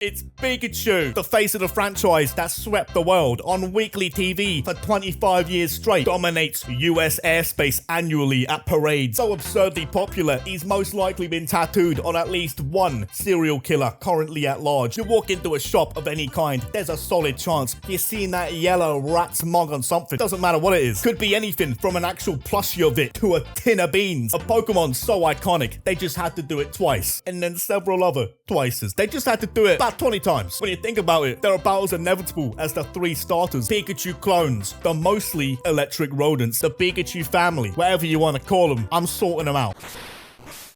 It's Pikachu, the face of the franchise that swept the world on weekly TV for 25 years straight, dominates US airspace annually at parades. So absurdly popular, he's most likely been tattooed on at least one serial killer currently at large. You walk into a shop of any kind, there's a solid chance you're seeing that yellow rat's mug on something. Doesn't matter what it is. Could be anything from an actual plushie of it to a tin of beans. A Pokemon so iconic, they just had to do it twice. And then several other twices. They just had to do it about 20 times. When you think about it, they're about as inevitable as the three starters: Pikachu Clones, the mostly Electric Rodents, the Pikachu Family, whatever you want to call them. I'm sorting them out.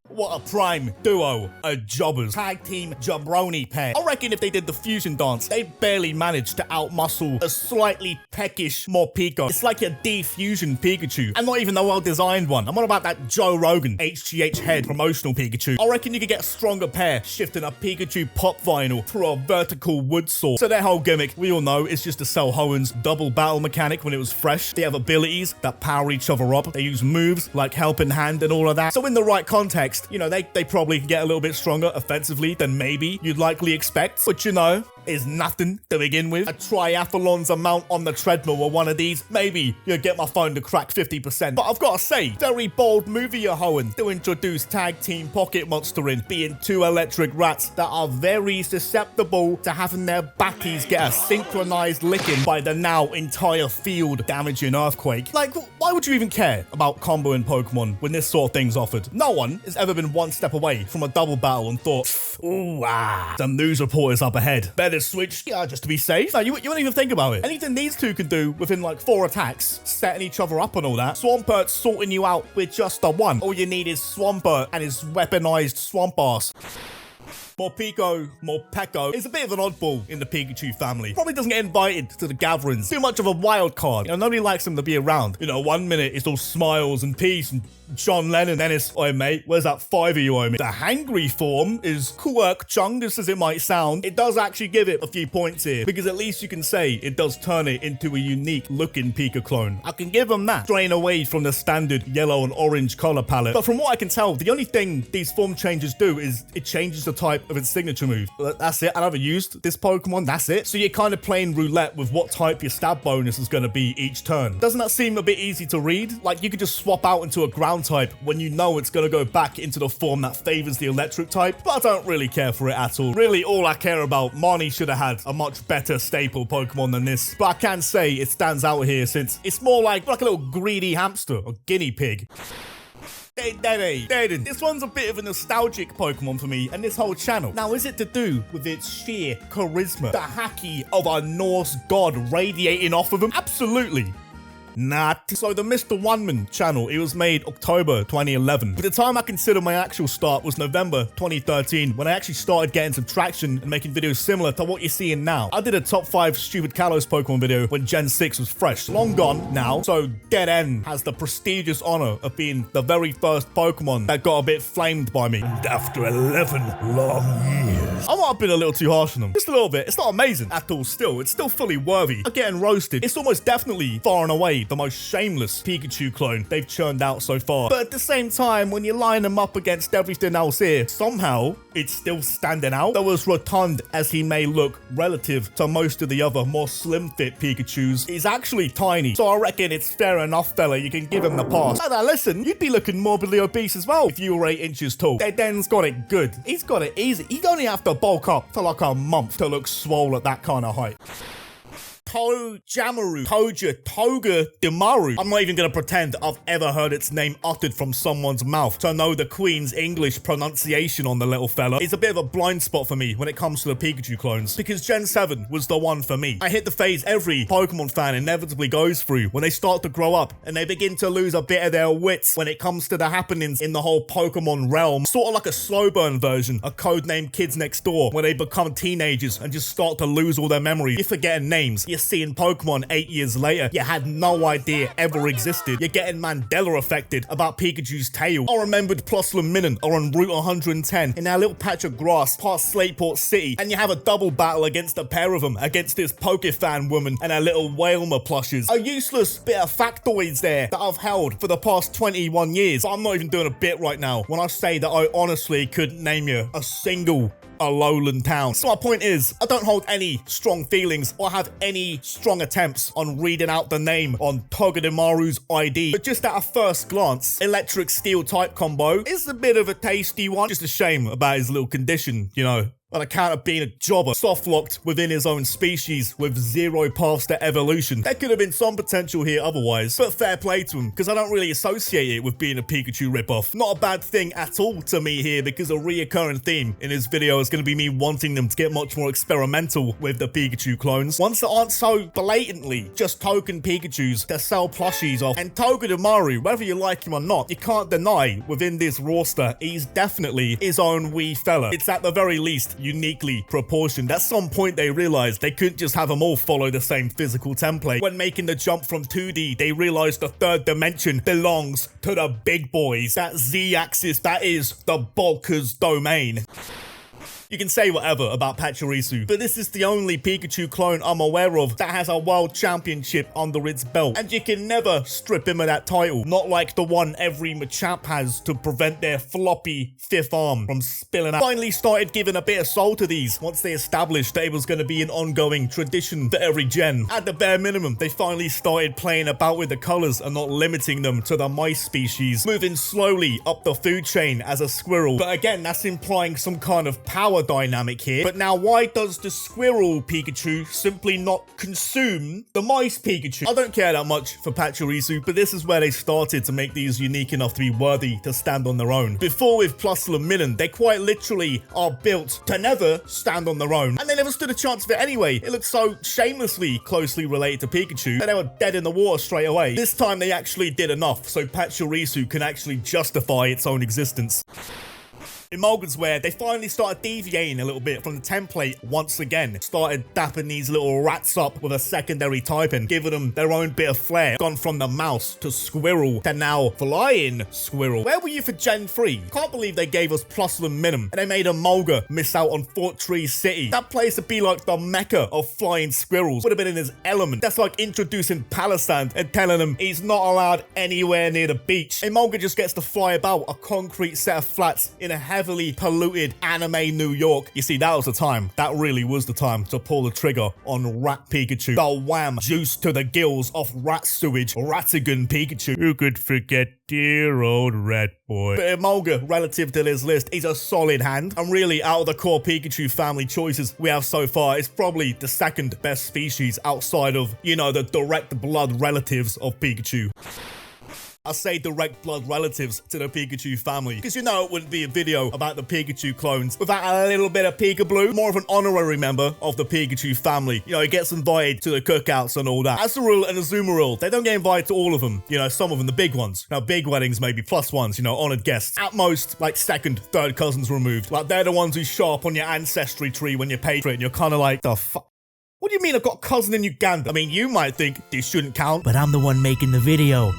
What a prime duo of jobbers. Tag team jabroni pair. I reckon if they did the fusion dance, they'd barely manage to outmuscle a slightly peckish morpeko. It's like a defusion Pikachu, and not even a well-designed one. I'm on about that Joe Rogan HGH head promotional Pikachu. I reckon you could get a stronger pair shifting a Pikachu pop vinyl through a vertical wood saw. So their whole gimmick, we all know, is just to sell Hoenn's double battle mechanic when it was fresh. They have abilities that power each other up. They use moves like Helping Hand and all of that. So in the right context, you know, they probably get a little bit stronger offensively than maybe you'd likely expect. But you know, is nothing to begin with. A triathlon's amount on the treadmill or one of these, maybe you'll get my phone to crack 50%. But I've got to say, very bold move of your Hoenn to introduce tag team pocket monstering, being two electric rats that are very susceptible to having their backies get a synchronized licking by the now entire field damaging earthquake. Like, why would you even care about comboing Pokemon when this sort of thing's offered? No one has ever been one step away from a double battle and thought, ooh, some news reporters up ahead. Better switch, just to be safe. No, you won't even think about it. Anything these two can do within like 4 attacks, setting each other up and all that. Swampert sorting you out with just the one. All you need is Swampert and his weaponized swamp ass. Morpeko is a bit of an oddball in the Pikachu family. Probably doesn't get invited to the gatherings. Too much of a wild card. You know, nobody likes him to be around. You know, 1 minute it's all smiles and peace and John Lennon, then it's, oi mate, where's that 5 of you owe me? The hangry form is quirk chungus as it might sound. It does actually give it a few points here, because at least you can say it does turn it into a unique looking Pikachu clone. I can give them that. Straying away from the standard yellow and orange color palette. But from what I can tell, the only thing these form changes do is it changes the type of its signature move. That's it. I never used this Pokemon. That's it. So you're kind of playing roulette with what type your stab bonus is going to be each turn. Doesn't that seem a bit easy to read? Like you could just swap out into a ground type when you know it's going to go back into the form that favors the electric type, but I don't really care for it at all. Really, all I care about, Marnie should have had a much better staple Pokemon than this, but I can say it stands out here since it's more like a little greedy hamster or guinea pig. Dedenne. This one's a bit of a nostalgic Pokemon for me and this whole channel. Now, is it to do with its sheer charisma? The haki of a Norse god radiating off of him? Absolutely not. So the Mr1upz channel, it was made October 2011. But the time I consider my actual start was November 2013, when I actually started getting some traction and making videos similar to what you're seeing now. I did a top 5 stupid Kalos Pokemon video when Gen 6 was fresh. Long gone now, so Dedenne has the prestigious honor of being the very first Pokemon that got a bit flamed by me. And after 11 long years. I might have been a little too harsh on them. Just a little bit. It's not amazing at all still. It's still fully worthy of getting roasted. It's almost definitely far and away the most shameless Pikachu clone they've churned out so far. But at the same time, when you line them up against everything else here, somehow it's still standing out. Though as rotund as he may look relative to most of the other more slim fit Pikachus, he's actually tiny. So I reckon it's fair enough, fella. You can give him the pass. Now listen, you'd be looking morbidly obese as well if you were 8 inches tall. Dedenne's got it good. He's got it easy. He'd only have to bulk up for like a month to look swole at that kind of height. Togedemaru. I'm not even going to pretend I've ever heard its name uttered from someone's mouth to know the Queen's English pronunciation on the little fella. It's a bit of a blind spot for me when it comes to the Pikachu clones, because Gen 7 was the one for me. I hit the phase every Pokemon fan inevitably goes through when they start to grow up and they begin to lose a bit of their wits when it comes to the happenings in the whole Pokemon realm. Sort of like a slow burn version of Codename Kids Next Door, where they become teenagers and just start to lose all their memory. You're forgetting names. You're seeing Pokemon 8 years later you had no idea ever existed. You're getting Mandela affected about Pikachu's tail. I remembered Plusland Minun are on Route 110 in our little patch of grass past Slateport City, and you have a double battle against a pair of them, against this Pokefan woman and her little Whalmer plushes. A useless bit of factoids there that I've held for the past 21 years. But I'm not even doing a bit right now when I say that I honestly couldn't name you a single a lowland town. So my point is, I don't hold any strong feelings or have any strong attempts on reading out the name on Togedemaru's ID, but just at a first glance, Electric Steel type combo is a bit of a tasty one. Just a shame about his little condition, you know, on account of being a jobber, soft-locked within his own species with 0 paths to evolution. There could have been some potential here otherwise, but fair play to him, because I don't really associate it with being a Pikachu ripoff. Not a bad thing at all to me here, because a reoccurring theme in this video is going to be me wanting them to get much more experimental with the Pikachu clones, ones that aren't so blatantly just token Pikachus to sell plushies off. And Togedemaru, whether you like him or not, you can't deny within this roster, he's definitely his own wee fella. It's at the very least uniquely proportioned. At some point they realized they couldn't just have them all follow the same physical template. When making the jump from 2D, they realized the third dimension belongs to the big boys. That Z-axis, that is the bulker's domain. You can say whatever about Pachirisu, but this is the only Pikachu clone I'm aware of that has a world championship under its belt, and you can never strip him of that title, not like the one every Machamp has to prevent their floppy 5th arm from spilling out. Finally started giving a bit of soul to these once they established that it was going to be an ongoing tradition for every gen. At the bare minimum, they finally started playing about with the colors and not limiting them to the mice species, moving slowly up the food chain as a squirrel. But again, that's implying some kind of power dynamic here. But now, why does the squirrel Pikachu simply not consume the mice Pikachu? I don't care that much for Pachirisu, but this is where they started to make these unique enough to be worthy to stand on their own. Before with Plusle and Minun, they quite literally are built to never stand on their own, and they never stood a chance of it anyway. It looked so shamelessly closely related to Pikachu that they were dead in the water straight away. This time they actually did enough so Pachirisu can actually justify its own existence. Emolga's where they finally started deviating a little bit from the template once again. Started dapping these little rats up with a secondary typing, giving them their own bit of flair. Gone from the mouse to squirrel to now flying squirrel. Where were you for Gen 3? Can't believe they gave us Plusle and Minun, and they made Emolga miss out on Fort Tree City. That place would be like the mecca of flying squirrels. Would have been in his element. That's like introducing Palisand and telling him he's not allowed anywhere near the beach. Emolga just gets to fly about a concrete set of flats in a heavily polluted anime New York. You see, that was the time. That really was the time to pull the trigger on Rat Pikachu. The wham, juice to the gills of rat sewage, Ratigan Pikachu. Who could forget dear old rat boy? But Emolga, relative to this list, is a solid hand. And really, out of the core Pikachu family choices we have so far, it's probably the second best species outside of, you know, the direct blood relatives of Pikachu. I say direct blood relatives to the Pikachu family, because you know it wouldn't be a video about the Pikachu clones without a little bit of Peekaboo. More of an honorary member of the Pikachu family. You know, he gets invited to the cookouts and all that. Azurill and Azumarill, they don't get invited to all of them. You know, some of them, the big ones. Now, big weddings, maybe +1s, you know, honored guests. At most, like second, third cousins removed. Like, they're the ones who show up on your ancestry tree when you're patriot, and you're kind of like, the fuck? What do you mean I've got a cousin in Uganda? I mean, you might think this shouldn't count, but I'm the one making the video.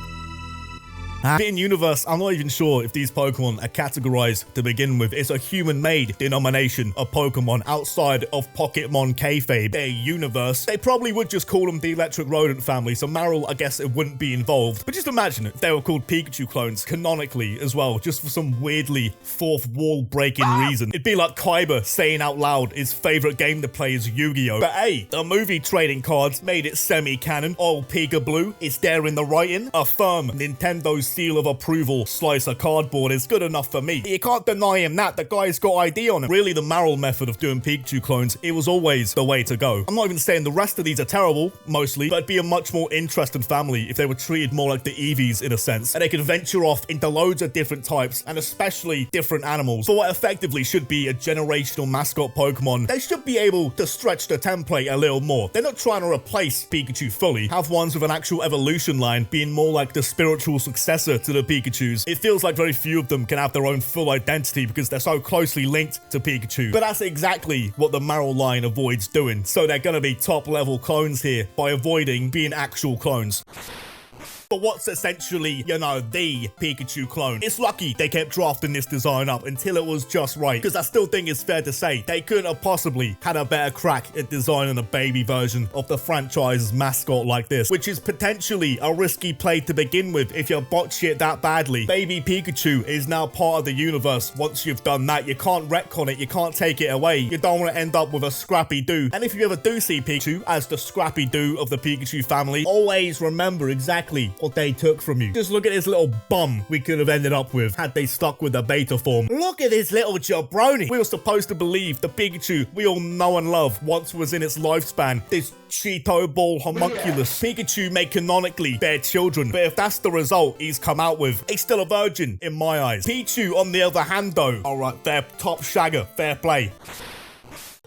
In universe, I'm not even sure if these Pokemon are categorized to begin with. It's a human-made denomination of Pokemon outside of Pocketmon kayfabe. Their universe, they probably would just call them the Electric Rodent family, so Marill, I guess it wouldn't be involved. But just imagine if they were called Pikachu clones canonically as well, just for some weirdly fourth wall breaking reason. It'd be like Kaiba saying out loud his favorite game to play is Yu-Gi-Oh! But hey, the movie trading cards made it semi-canon. Old Peekaboo, it's there in the writing. A firm Nintendo's seal of approval slice of cardboard is good enough for me. You can't deny him that. The guy's got ID on him. Really, the Marill method of doing Pikachu clones, it was always the way to go. I'm not even saying the rest of these are terrible, mostly, but it'd be a much more interesting family if they were treated more like the Eevees in a sense, and they could venture off into loads of different types, and especially different animals. For what effectively should be a generational mascot Pokemon, they should be able to stretch the template a little more. They're not trying to replace Pikachu fully. Have ones with an actual evolution line being more like the spiritual successor to the Pikachus. It feels like very few of them can have their own full identity because they're so closely linked to Pikachu. But that's exactly what the Marill line avoids doing. So they're gonna be top level clones here by avoiding being actual clones. but what's essentially, you know, the Pikachu clone. It's lucky they kept drafting this design up until it was just right, because I still think it's fair to say they couldn't have possibly had a better crack at designing a baby version of the franchise's mascot like this, which is potentially a risky play to begin with if you botch it that badly. Baby Pikachu is now part of the universe. Once you've done that, you can't retcon it, you can't take it away. You don't want to end up with a scrappy do. And if you ever do see Pichu as the scrappy do of the Pikachu family, always remember exactly what they took from you. Just look at this little bum we could have ended up with had they stuck with the beta form. Look at this little jabroni. We were supposed to believe the Pikachu we all know and love once was in its lifespan. This Cheeto ball homunculus. Pikachu may canonically bear children, but if that's the result he's come out with, he's still a virgin in my eyes. Pichu, on the other hand, though, alright, they're top shagger, fair play.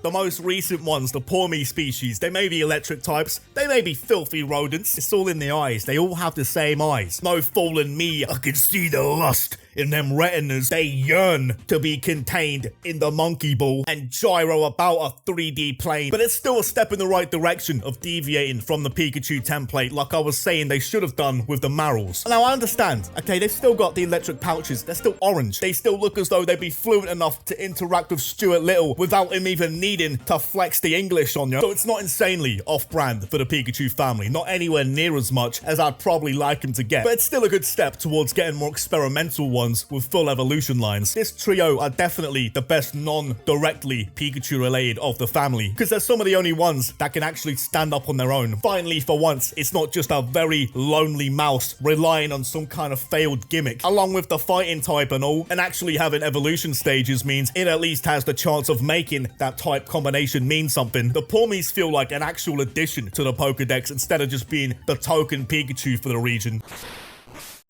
The most recent ones, the Pawmi species, they may be electric types, they may be filthy rodents, it's all in the eyes, they all have the same eyes. No fooling me, I can see the lust in them retinas. They yearn to be contained in the monkey ball and gyro about a 3D plane, but it's still a step in the right direction of deviating from the Pikachu template, like I was saying they should have done with the marills. Now I understand, okay, they've still got the electric pouches, they're still orange, they still look as though they'd be fluent enough to interact with Stuart Little without him even needing to flex the English on you. So it's not insanely off-brand for the Pikachu family, not anywhere near as much as I'd probably like him to get, but it's still a good step towards getting more experimental ones with full evolution lines. This trio are definitely the best non-directly Pikachu related of the family, because they're some of the only ones that can actually stand up on their own. Finally, for once, it's not just a very lonely mouse relying on some kind of failed gimmick. Along with the fighting type and all, and actually having evolution stages means it at least has the chance of making that type combination mean something. The Pawmis feel like an actual addition to the Pokedex instead of just being the token Pikachu for the region.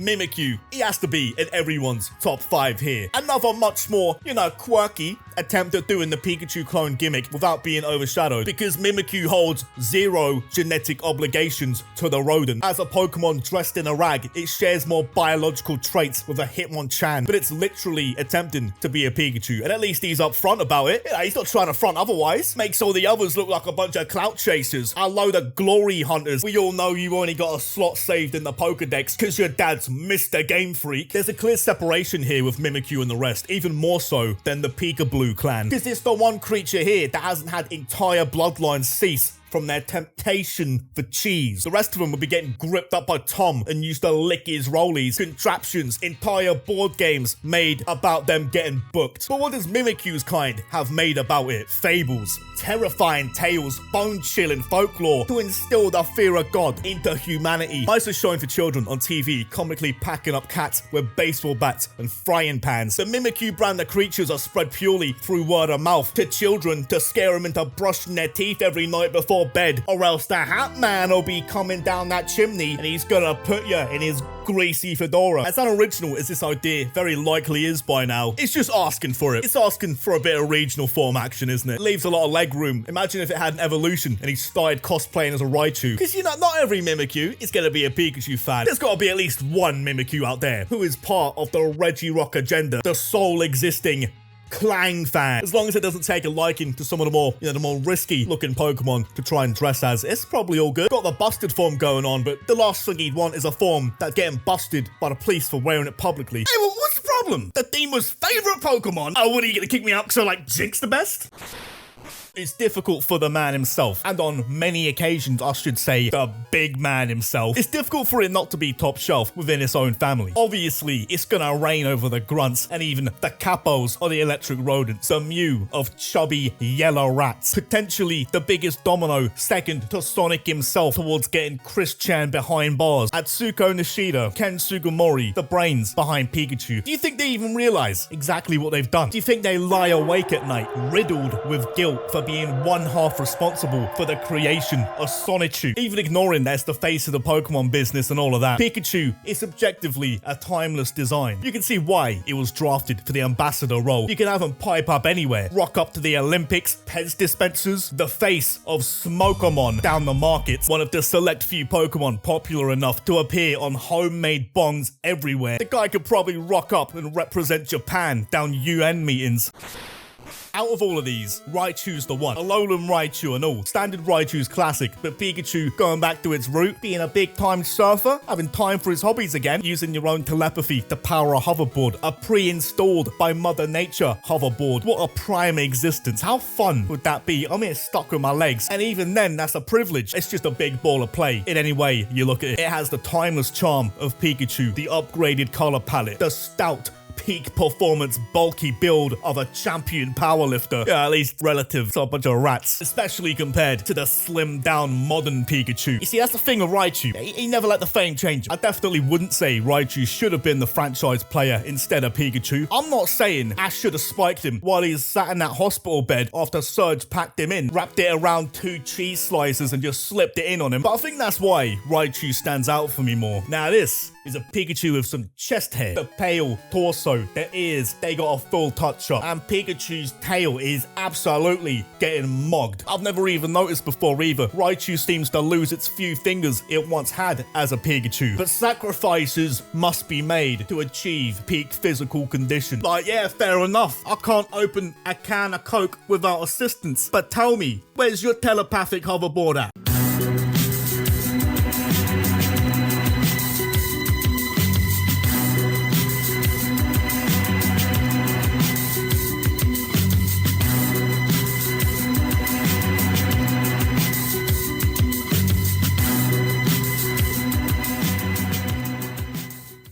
Mimikyu, he has to be in everyone's top 5 here. Another much more, you know, quirky attempt at doing the Pikachu clone gimmick without being overshadowed, because Mimikyu holds 0 genetic obligations to the rodent. As a Pokemon dressed in a rag, it shares more biological traits with a Hitmonchan, but it's literally attempting to be a Pikachu, and at least he's upfront about it. You know, he's not trying to front otherwise. Makes all the others look like a bunch of clout chasers. Hello, the glory hunters. We all know you only got a slot saved in the Pokedex because your dad's Mr. Game Freak. There's a clear separation here with Mimikyu and the rest, even more so than the Peekaboo clan, because it's the one creature here that hasn't had entire bloodlines cease from their temptation for cheese. The rest of them would be getting gripped up by Tom and used to lick his rollies. Contraptions, entire board games made about them getting booked. But what does Mimikyu's kind have made about it? Fables, terrifying tales, bone-chilling folklore to instill the fear of God into humanity. Mice are shown for children on TV, comically packing up cats with baseball bats and frying pans. The Mimikyu brand of creatures are spread purely through word of mouth to children to scare them into brushing their teeth every night before bed, or else the Hat Man will be coming down that chimney and he's gonna put you in his greasy fedora. As unoriginal as this idea very likely is by now, it's just asking for it. It's asking for a bit of regional form action, isn't it? It leaves a lot of leg room. Imagine if it had an evolution and he started cosplaying as a Raichu. Because, you know, not every Mimikyu is gonna be a Pikachu fan. There's gotta be at least one Mimikyu out there who is part of the Reggie Rock agenda, the sole existing Clang fan. As long as it doesn't take a liking to some of the more, you know, the more risky looking Pokemon to try and dress as, it's probably all good. Got the busted form going on, but the last thing he'd want is a form that's getting busted by the police for wearing it publicly. Hey, well, what's the problem? The Demon's favorite Pokemon? Oh, what are you gonna kick me out because I like Jinx the best? It's difficult for the man himself, and on many occasions, I should say, the big man himself. It's difficult for it not to be top shelf within its own family. Obviously, it's gonna reign over the grunts and even the CAPOS or the Electric Rodents, a mew of chubby yellow rats. Potentially the biggest domino, second to Sonic himself, towards getting Chris Chan behind bars. Atsuko Nishida, Ken Sugimori, the brains behind Pikachu. Do you think they even realize exactly what they've done? Do you think they lie awake at night, riddled with guilt for being one half responsible for the creation of Sonichu? Even ignoring that's the face of the Pokemon business and all of that, Pikachu is objectively a timeless design. You can see why it was drafted for the ambassador role. You can have him pipe up anywhere, rock up to the Olympics, Pez dispensers, the face of Smokomon down the markets, one of the select few Pokemon popular enough to appear on homemade bongs everywhere. The guy could probably rock up and represent Japan down UN meetings. Out of all of these, Raichu's the one. Alolan Raichu and all. Standard Raichu's classic, but Pikachu going back to its root, being a big-time surfer, having time for his hobbies again, using your own telepathy to power a hoverboard, a pre-installed by Mother Nature hoverboard. What a prime existence. How fun would that be? I'm here stuck with my legs, and even then, that's a privilege. It's just a big ball of play. In any way you look at it, it has the timeless charm of Pikachu, the upgraded color palette, the stout peak performance bulky build of a champion powerlifter, yeah, at least relative to a bunch of rats, especially compared to the slimmed down modern Pikachu. You see, that's the thing with Raichu, he never let the fame change. I definitely wouldn't say Raichu should have been the franchise player instead of Pikachu. I'm not saying Ash should have spiked him while he's sat in that hospital bed after Surge packed him in, wrapped it around 2 cheese slices and just slipped it in on him, but I think that's why Raichu stands out for me more. Now this is a Pikachu with some chest hair, the pale torso, the ears, they got a full touch up, and Pikachu's tail is absolutely getting mogged. I've never even noticed before either. Raichu seems to lose its few fingers it once had as a Pikachu, but sacrifices must be made to achieve peak physical condition. Like, yeah, fair enough, I can't open a can of Coke without assistance, but tell me, where's your telepathic hoverboard at?